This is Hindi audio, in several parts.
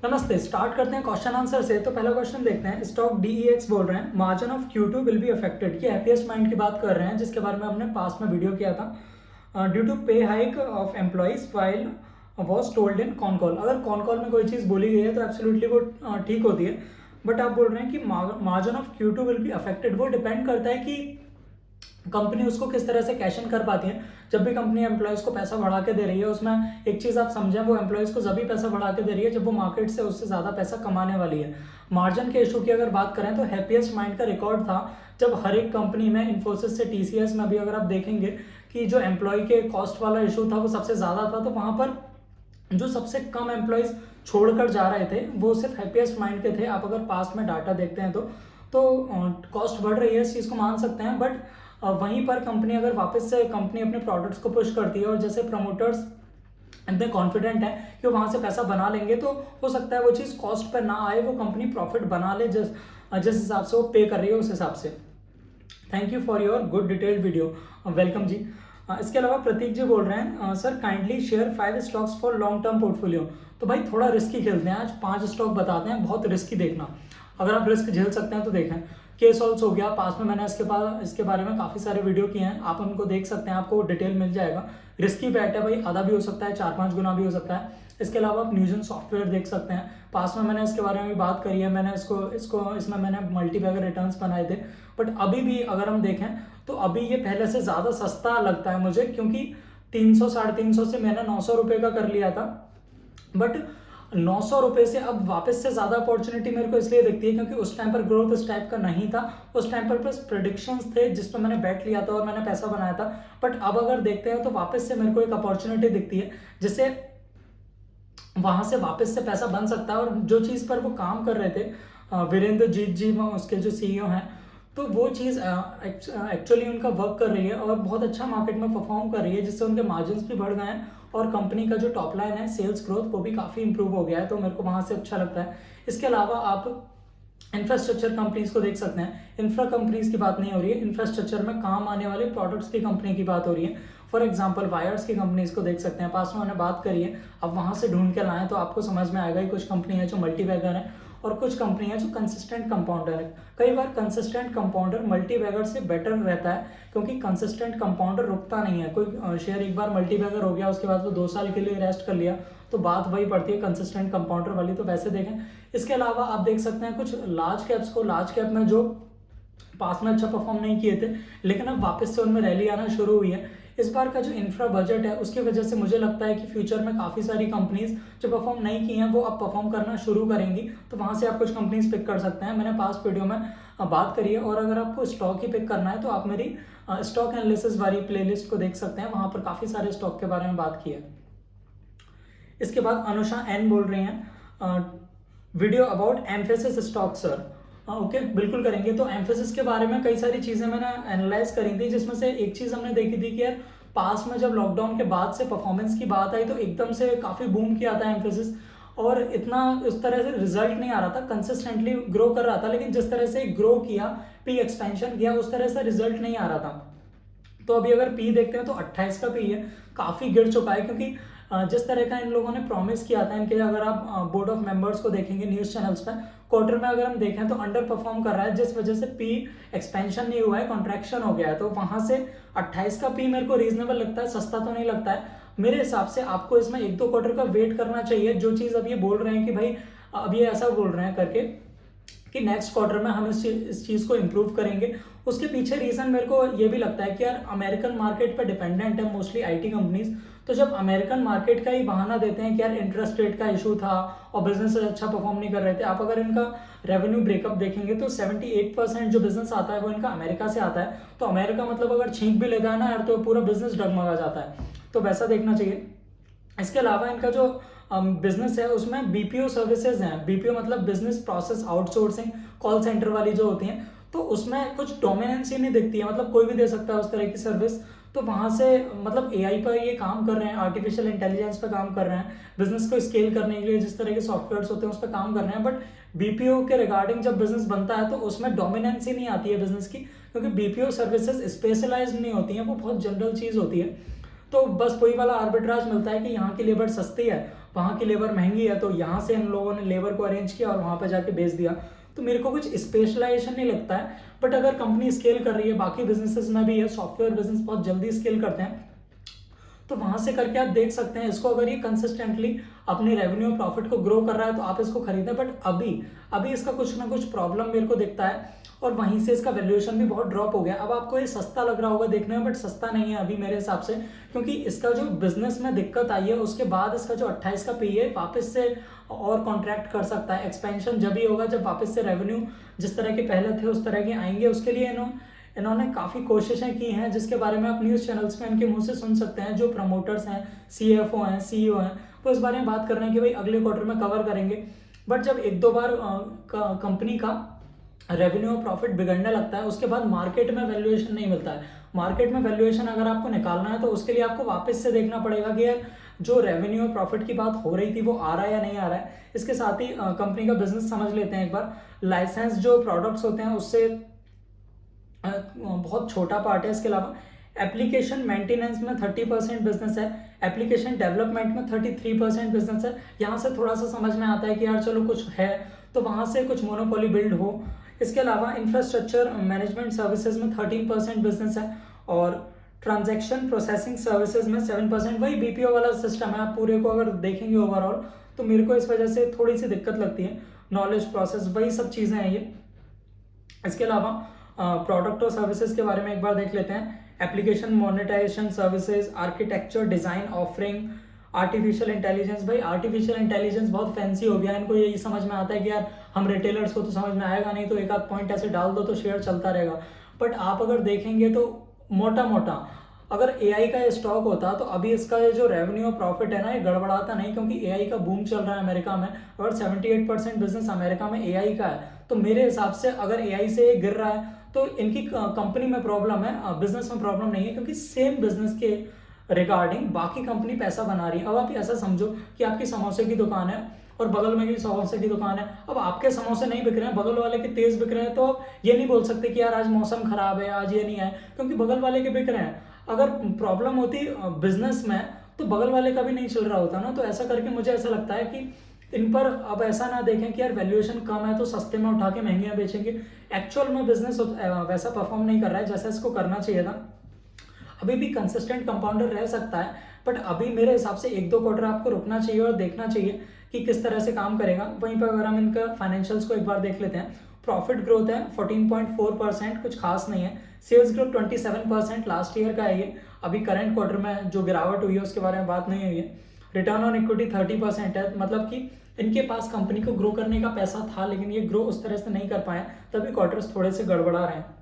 नमस्ते। स्टार्ट करते हैं क्वेश्चन आंसर से। तो पहला क्वेश्चन देखते हैं। स्टॉक DEX बोल रहे हैं margin of Q2 will be affected. ये हैप्पीएस्ट माइंड की बात कर रहे हैं जिसके बारे में हमने पास में वीडियो किया था। ड्यू टू पे hike of employees while was told in con call. अगर कॉन कॉल में कोई चीज़ बोली गई है तो एब्सोल्युटली वो ठीक होती है। बट आप बोल रहे हैं कि margin of Q2 will be affected. वो डिपेंड करता है कि कंपनी उसको किस तरह से कैश इन कर पाती है। जब भी कंपनी एम्प्लॉयज़ को पैसा बढ़ा के दे रही है, उसमें एक चीज़ आप समझें, वो एम्प्लॉयज़ को जब भी पैसा बढ़ा के दे रही है जब वो मार्केट से उससे ज़्यादा पैसा कमाने वाली है। मार्जिन के इशू की अगर बात करें तो हैप्पीएस्ट माइंड का रिकॉर्ड था जब हर एक कंपनी में इन्फोसिस से TCS में भी अगर आप देखेंगे कि जो एम्प्लॉय के कॉस्ट वाला इशू था वो सबसे ज़्यादा था, तो वहाँ पर जो सबसे कम एम्प्लॉयज़ छोड़कर जा रहे थे वो सिर्फ हैप्पीएस्ट माइंड के थे। आप अगर पास्ट में डाटा देखते हैं तो कॉस्ट बढ़ रही है, इस चीज़ को मान सकते हैं। बट वहीं पर कंपनी अगर वापस से कंपनी अपने प्रोडक्ट्स को पुश करती है और जैसे प्रमोटर्स इतने कॉन्फिडेंट है कि वो वहाँ से पैसा बना लेंगे, तो हो सकता है वो चीज़ कॉस्ट पर ना आए, वो कंपनी प्रॉफिट बना ले जिस हिसाब से वो पे कर रही है उस हिसाब से। Thank you for your good detailed video. Welcome जी। इसके अलावा प्रतीक जी बोल रहे हैं sir kindly share 5 stocks for long term portfolio. तो भाई थोड़ा रिस्की खेलते हैं आज, 5 स्टॉक बताते हैं, बहुत रिस्की देखना। अगर आप रिस्क झेल सकते हैं तो देखें। केस ऑल्स हो गया, पास में मैंने इसके बारे में काफ़ी सारे वीडियो किए हैं, आप उनको देख सकते हैं, आपको डिटेल मिल जाएगा। रिस्की बैट है भाई, आधा भी हो सकता है, 4-5 गुना भी हो सकता है। इसके अलावा आप न्यूजन सॉफ्टवेयर देख सकते हैं, पास में मैंने इसके बारे में भी बात करी है। मैंने इसमें मैंने मल्टी बैगर रिटर्न्स बनाए थे। बट अभी भी अगर हम देखें तो अभी ये पहले से ज़्यादा सस्ता लगता है मुझे, क्योंकि 300 350 से मैंने 900 रुपये का कर लिया था। बट 900 रुपये से अब वापस से ज़्यादा अपॉर्चुनिटी मेरे को इसलिए दिखती है क्योंकि उस टाइम पर ग्रोथ इस टाइप का नहीं था। उस टाइम पर बस प्रेडिक्शंस थे जिस पर मैंने बैट लिया था और मैंने पैसा बनाया था। बट अब अगर देखते हैं तो वापस से मेरे को एक अपॉर्चुनिटी दिखती है जिससे वहां से वापस से पैसा बन सकता है। और जो चीज़ पर वो काम कर रहे थे वीरेंद्र जीत जी, उसके जो CEO हैं, तो वो चीज़ एक्चुअली उनका वर्क कर रही है और बहुत अच्छा मार्केट में परफॉर्म कर रही है, जिससे उनके मार्जिन्स भी बढ़ गए हैं और कंपनी का जो टॉप लाइन है सेल्स ग्रोथ वो भी काफ़ी इंप्रूव हो गया है। तो मेरे को वहाँ से अच्छा लगता है। इसके अलावा आप इंफ्रास्ट्रक्चर कंपनीज को देख सकते हैं। इंफ्रा कंपनीज की बात नहीं हो रही है, इंफ्रास्ट्रक्चर में काम आने वाले प्रोडक्ट्स की कंपनी की बात हो रही है। फॉर एग्जांपल वायर्स की कंपनीज को देख सकते हैं, पास में मैंने बात करी है। अब वहां से ढूंढ के लाएं तो आपको समझ में आएगा ही। कुछ कंपनी है जो मल्टी बैगर है और कुछ कंपनी है जो कंसिस्टेंट कंपाउंडर है। कई बार कंसिस्टेंट कंपाउंडर मल्टी बैगर से बेटर रहता है, क्योंकि कंसिस्टेंट कंपाउंडर रुकता नहीं है। कोई शेयर एक बार मल्टी बैगर हो गया, उसके बाद वो 2 साल के लिए रेस्ट कर लिया, तो बात वही पड़ती है कंसिस्टेंट कंपाउंडर वाली। तो वैसे देखें। इसके अलावा आप देख सकते हैं कुछ लार्ज कैप्स को, लार्ज कैप में जो पास में अच्छा परफॉर्म नहीं किए थे लेकिन अब वापस से उनमें रैली आना शुरू हुई है। इस बार का जो इंफ्रा बजट है उसकी वजह से मुझे लगता है कि फ्यूचर में काफ़ी सारी कंपनीज जो परफॉर्म नहीं की हैं वो अब परफॉर्म करना शुरू करेंगी। तो वहाँ से आप कुछ कंपनीज पिक कर सकते हैं। मैंने पास्ट वीडियो में बात करी है। और अगर आपको स्टॉक ही पिक करना है तो आप मेरी स्टॉक एनालिसिस वाली प्लेलिस्ट को देख सकते हैं, वहाँ पर काफ़ी सारे स्टॉक के बारे में बात की है। इसके बाद अनुषा N बोल रही हैं video about emphasis stock sir. Okay, बिल्कुल करेंगे। तो एम्फेसिस के बारे में कई सारी चीज़ें मैंने एनालाइज करी थी, जिसमें से एक चीज़ हमने देखी थी कि यार पास में जब लॉकडाउन के बाद से परफॉर्मेंस की बात आई तो एकदम से काफ़ी बूम किया था एम्फेसिस, और इतना उस तरह से रिजल्ट नहीं आ रहा था, कंसिस्टेंटली ग्रो कर रहा था, लेकिन जिस तरह से ग्रो किया, पी एक्सपेंशन किया, उस तरह से रिजल्ट नहीं आ रहा था। तो अभी अगर पी देखते हैं तो 28 का पी है, काफ़ी गिर चुका है, क्योंकि जिस तरह का इन लोगों ने प्रॉमिस किया था, इनके अगर आप बोर्ड ऑफ मेंबर्स को देखेंगे न्यूज़ चैनल्स पे, क्वार्टर में अगर हम देखें तो अंडर परफॉर्म कर रहा है, जिस वजह से पी एक्सपेंशन नहीं हुआ है, कॉन्ट्रैक्शन हो गया है। तो वहां से 28 का पी मेरे को रीजनेबल लगता है, सस्ता तो नहीं लगता है मेरे हिसाब से। आपको इसमें 1-2 क्वार्टर का वेट करना चाहिए। जो चीज़ अब ये बोल रहे हैं कि भाई, अब ये ऐसा बोल रहे हैं करके कि नेक्स्ट क्वार्टर में हम इस चीज़ को इम्प्रूव करेंगे, उसके पीछे रीज़न मेरे को ये भी लगता है कि यार अमेरिकन मार्केट पे डिपेंडेंट है मोस्टली IT कंपनीज। तो जब अमेरिकन मार्केट का ही बहाना देते हैं कि यार इंटरेस्ट रेट का इशू था और बिजनेस अच्छा परफॉर्म नहीं कर रहे थे, आप अगर इनका रेवेन्यू ब्रेकअप देखेंगे तो 78% जो बिजनेस आता है वो इनका अमेरिका से आता है। तो अमेरिका मतलब अगर छींक भी लेता है ना यार, तो पूरा बिजनेस डगमगा जाता है। तो वैसा देखना चाहिए। इसके अलावा इनका जो बिजनेस है उसमें BPO सर्विसेज हैं। BPO मतलब business process outsourcing, call centre वाली जो होती हैं, तो उसमें कुछ डोमिनेंस ही नहीं दिखती है, मतलब कोई भी दे सकता है उस तरह की सर्विस। तो वहाँ से मतलब AI पर ये काम कर रहे हैं, आर्टिफिशियल इंटेलिजेंस पर काम कर रहे हैं, बिजनेस को स्केल करने के लिए जिस तरह के सॉफ्टवेयर्स होते हैं उस पर काम कर रहे हैं। बट BPO के रिगार्डिंग जब बिजनेस बनता है तो उसमें डोमिनेंस ही नहीं आती है बिजनेस की, क्योंकि BPO सर्विसेज स्पेशलाइज्ड नहीं होती हैं, वो बहुत जनरल चीज़ होती है। तो बस वही वाला आर्बिट्राज मिलता है कि यहाँ की लेबर सस्ती है वहाँ की लेबर महंगी है तो यहाँ से इन लोगों ने लेबर को अरेंज किया और वहाँ पे जाके बेच दिया। तो मेरे को कुछ स्पेशलाइजेशन नहीं लगता है, बट अगर कंपनी स्केल कर रही है, बाकी बिजनेसेस में भी है, सॉफ्टवेयर बिजनेस बहुत जल्दी स्केल करते हैं, तो वहां से करके आप देख सकते हैं इसको। अगर ये कंसिस्टेंटली अपने रेवेन्यू प्रॉफिट को ग्रो कर रहा है तो आप इसको खरीदें। बट अभी अभी इसका कुछ ना कुछ प्रॉब्लम मेरे को दिखता है और वहीं से इसका वैल्यूएशन भी बहुत ड्रॉप हो गया। अब आपको ये सस्ता लग रहा होगा देखने में, बट सस्ता नहीं है अभी मेरे हिसाब से, क्योंकि इसका जो बिजनेस में दिक्कत आई है उसके बाद इसका जो 28 का पी है वापस से और कॉन्ट्रैक्ट कर सकता है। एक्सपेंशन जब ही होगा जब वापस से रेवेन्यू जिस तरह के पहले थे उस तरह के आएंगे। उसके लिए इन्होंने काफ़ी कोशिशें की हैं जिसके बारे में आप न्यूज़ चैनल्स में इनके मुंह से सुन सकते हैं। जो प्रमोटर्स हैं, CFO हैं, CEO हैं, वो इस बारे में बात कर रहे हैं कि भाई अगले क्वार्टर में कवर करेंगे। बट जब एक दो बार कंपनी का रेवेन्यू और प्रॉफिट बिगड़ने लगता है उसके बाद मार्केट में वैल्यूएशन नहीं मिलता है। मार्केट में वैल्यूएशन अगर आपको निकालना है तो उसके लिए आपको वापस से देखना पड़ेगा कि यार जो रेवेन्यू और प्रॉफिट की बात हो रही थी वो आ रहा है या नहीं आ रहा है। इसके साथ ही कंपनी का बिजनेस समझ लेते हैं एक बार। लाइसेंस जो प्रोडक्ट्स होते हैं उससे बहुत छोटा पार्ट है। इसके अलावा एप्लीकेशन मेंटेनेंस में 30% बिजनेस है, एप्लीकेशन डेवलपमेंट में 33% बिजनेस है। यहाँ से थोड़ा सा समझ में आता है कि यार चलो कुछ है तो वहाँ से कुछ मोनोपोली बिल्ड हो। इसके अलावा इंफ्रास्ट्रक्चर मैनेजमेंट सर्विसेज में 13% बिजनेस है और ट्रांजैक्शन प्रोसेसिंग सर्विसेज में 7%। वही BPO वाला सिस्टम है। आप पूरे को अगर देखेंगे ओवरऑल तो मेरे को इस वजह से थोड़ी सी दिक्कत लगती है। नॉलेज प्रोसेस वही सब चीज़ें हैं ये। इसके अलावा प्रोडक्ट और सर्विसेज के बारे में एक बार देख लेते हैं। Application monetization services, architecture, design, offering, artificial intelligence. भाई आर्टिफिशियल इंटेलिजेंस बहुत फैंसी हो गया, इनको यही समझ में आता है कि यार हम रिटेलर्स को तो समझ में आएगा नहीं, तो एक आध पॉइंट ऐसे डाल दो तो शेयर चलता रहेगा। बट आप अगर देखेंगे तो मोटा मोटा अगर AI का ये स्टॉक होता तो अभी इसका ये जो रेवेन्यू और प्रॉफिट है ना ये गड़बड़ाता नहीं, क्योंकि AI का बूम चल रहा है अमेरिका में और 78% बिजनेस अमेरिका में AI का है। तो मेरे हिसाब से अगर AI से ये गिर रहा है तो इनकी कंपनी में प्रॉब्लम है, बिजनेस में प्रॉब्लम नहीं है, क्योंकि सेम बिजनेस के रिगार्डिंग बाकी कंपनी पैसा बना रही है। अब आप ऐसा समझो कि आपकी समोसे की दुकान है और बगल में भी समोसे की दुकान है। अब आपके समोसे नहीं बिक रहे हैं, बगल वाले के तेज बिक रहे हैं, तो आप ये नहीं बोल सकते कि यार आज मौसम खराब है, आज ये नहीं है, क्योंकि बगल वाले के बिक रहे हैं। अगर प्रॉब्लम होती बिजनेस में तो बगल वाले का भी नहीं चल रहा होता ना। तो ऐसा करके मुझे ऐसा लगता है कि इन पर अब ऐसा ना देखें कि यार वैल्यूएशन कम है तो सस्ते में उठा के महंगे में बेचेंगे। एक्चुअल में बिजनेस वैसा परफॉर्म नहीं कर रहा है जैसा इसको करना चाहिए था। अभी भी कंसिस्टेंट कंपाउंडर रह सकता है, बट अभी मेरे हिसाब से एक दो क्वार्टर आपको रुकना चाहिए और देखना चाहिए कि किस तरह से काम करेगा। वहीं पर अगर हम इनका फाइनेंशियल्स को एक बार देख लेते हैं, प्रॉफिट ग्रोथ है 14.4%, कुछ खास नहीं है। सेल्स ग्रोथ 27% लास्ट ईयर का है ये। अभी करंट क्वार्टर में जो गिरावट हुई है उसके बारे में बात नहीं हुई है। रिटर्न ऑन इक्विटी 30% है, मतलब कि इनके पास कंपनी को ग्रो करने का पैसा था लेकिन ये ग्रो उस तरह से नहीं कर पाए, तभी क्वार्टर्स थोड़े से गड़बड़ा रहे हैं।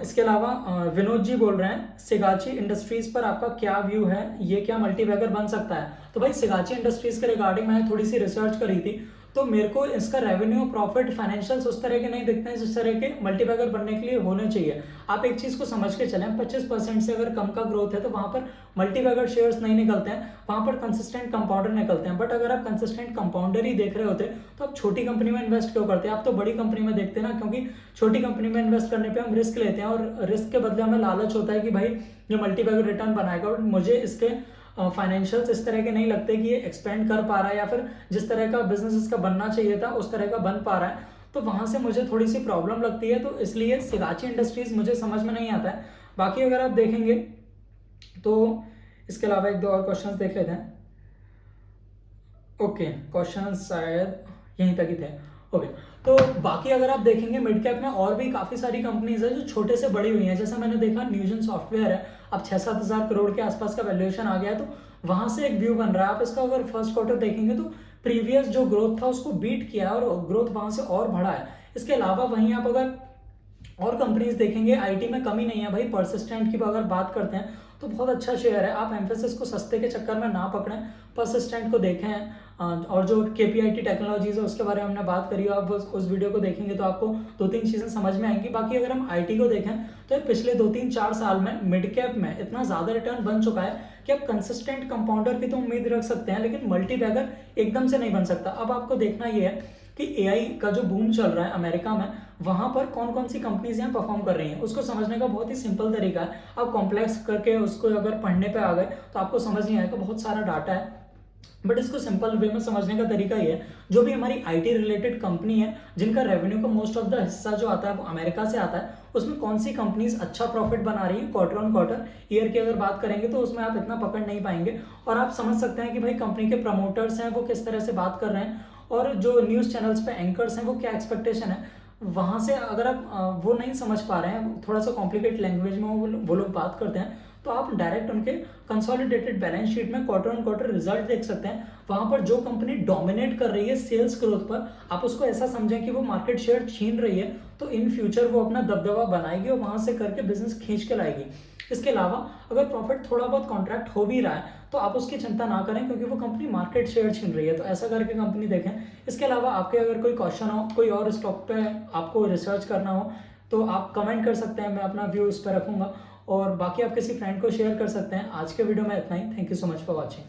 इसके अलावा विनोद जी बोल रहे हैं सिगाची इंडस्ट्रीज पर आपका क्या व्यू है, ये क्या मल्टीबैगर बन सकता है। तो भाई सिगाची इंडस्ट्रीज के रिगार्डिंग मैंने थोड़ी सी रिसर्च करी थी, तो मेरे को इसका रेवेन्यू प्रॉफिट फाइनेंशियल्स उस तरह के नहीं दिखते हैं जिस तरह के मल्टीबैगर बनने के लिए होने चाहिए। आप एक चीज को समझ के चलें, 25% से अगर कम का ग्रोथ है तो वहां पर मल्टीबैगर शेयर्स नहीं निकलते हैं, वहां पर कंसिस्टेंट कंपाउंडर निकलते हैं। बट अगर आप कंसिस्टेंट कंपाउंडर ही देख रहे होते तो आप छोटी कंपनी में इन्वेस्ट क्यों करते हैं, आप तो बड़ी कंपनी में देखते ना, क्योंकि छोटी कंपनी में इन्वेस्ट करने पर हम रिस्क लेते हैं और रिस्क के बदले हमें लालच होता है कि भाई ये मल्टीबैगर रिटर्न बनाएगा। और मुझे इसके फाइनेंशियल्स इस तरह के नहीं लगते कि ये एक्सपेंड कर पा रहा है या फिर जिस तरह का बिजनेस इसका बनना चाहिए था उस तरह का बन पा रहा है, तो वहां से मुझे थोड़ी सी प्रॉब्लम लगती है। तो इसलिए सिगाची इंडस्ट्रीज मुझे समझ में नहीं आता है। बाकी अगर आप देखेंगे तो इसके अलावा एक दो और क्वेश्चंस देख लेते हैं। ओके, क्वेश्चन शायद यहीं तक ही थे। ओके, तो बाकी अगर आप देखेंगे मिड कैप में और भी काफी सारी कंपनीज है जो छोटे से बड़ी हुई हैं। जैसा मैंने देखा न्यूजन सॉफ्टवेयर है, अब 6-7 हज़ार करोड़ के आसपास का वैल्यूएशन आ गया है, तो वहां से एक व्यू बन रहा है। आप इसका अगर फर्स्ट क्वार्टर देखेंगे तो प्रीवियस जो ग्रोथ था उसको बीट किया है और ग्रोथ वहां से और बढ़ा है। इसके अलावा वहीं आप अगर और कंपनीज देखेंगे आईटी में कमी नहीं है भाई। परसिस्टेंट की अगर बात करते हैं तो बहुत अच्छा शेयर है। आप एम्फेसिस को सस्ते के चक्कर में ना पकड़ें, परसिस्टेंट को देखें। और जो KPIT टेक्नोलॉजीज है उसके बारे में हमने बात करी, आप उस वीडियो को देखेंगे तो आपको 2-3 चीजें समझ में आएंगी। बाकी अगर हम आईटी को देखें तो पिछले 2-3-4 साल में मिड कैप में इतना ज्यादा रिटर्न बन चुका है कि आप कंसिस्टेंट कंपाउंडर की तो उम्मीद रख सकते हैं, लेकिन मल्टीबैगर एकदम से नहीं बन सकता। अब आपको देखना यह है कि AI का जो बूम चल रहा है अमेरिका में, वहां पर कौन कौन सी कंपनीज यहाँ परफॉर्म कर रही हैं, उसको समझने का बहुत ही सिंपल तरीका है। आप कॉम्प्लेक्स करके उसको अगर पढ़ने पे आ गए तो आपको समझ नहीं आएगा, बहुत सारा डाटा है। बट इसको सिंपल वे में समझने का तरीका ये है, जो भी हमारी आईटी रिलेटेड कंपनी है जिनका रेवेन्यू का मोस्ट ऑफ द हिस्सा जो आता है वो अमेरिका से आता है, उसमें कौन सी कंपनीज अच्छा प्रॉफिट बना रही है क्वार्टर ऑन क्वार्टर, ईयर की अगर बात करेंगे तो उसमें आप इतना पकड़ नहीं पाएंगे। और आप समझ सकते हैं कि भाई कंपनी के प्रमोटर्स हैं वो किस तरह से बात कर रहे हैं, और जो न्यूज़ चैनल्स पे एंकर्स हैं वो क्या एक्सपेक्टेशन है। वहाँ से अगर आप वो नहीं समझ पा रहे हैं, थोड़ा सा कॉम्प्लिकेट लैंग्वेज में वो लोग बात करते हैं, तो आप डायरेक्ट उनके कंसोलिडेटेड बैलेंस शीट में क्वार्टर ऑन क्वार्टर रिजल्ट देख सकते हैं। वहां पर जो कंपनी डोमिनेट कर रही है सेल्स ग्रोथ पर, आप उसको ऐसा समझें कि वो मार्केट शेयर छीन रही है, तो इन फ्यूचर वो अपना दबदबा बनाएगी और वहां से करके बिजनेस खींच के लाएगी। इसके अलावा अगर प्रॉफिट थोड़ा बहुत कॉन्ट्रैक्ट हो भी रहा है तो आप उसकी चिंता ना करें, क्योंकि वो कंपनी मार्केट शेयर छीन रही है, तो ऐसा करके कंपनी देखें। इसके अलावा आपके अगर कोई क्वेश्चन हो, कोई और स्टॉक पे आपको रिसर्च करना हो, तो आप कमेंट कर सकते हैं, मैं अपना व्यू उस पर रखूंगा, और बाकी आप किसी फ्रेंड को शेयर कर सकते हैं। आज के वीडियो में इतना ही। Thank you so much for watching.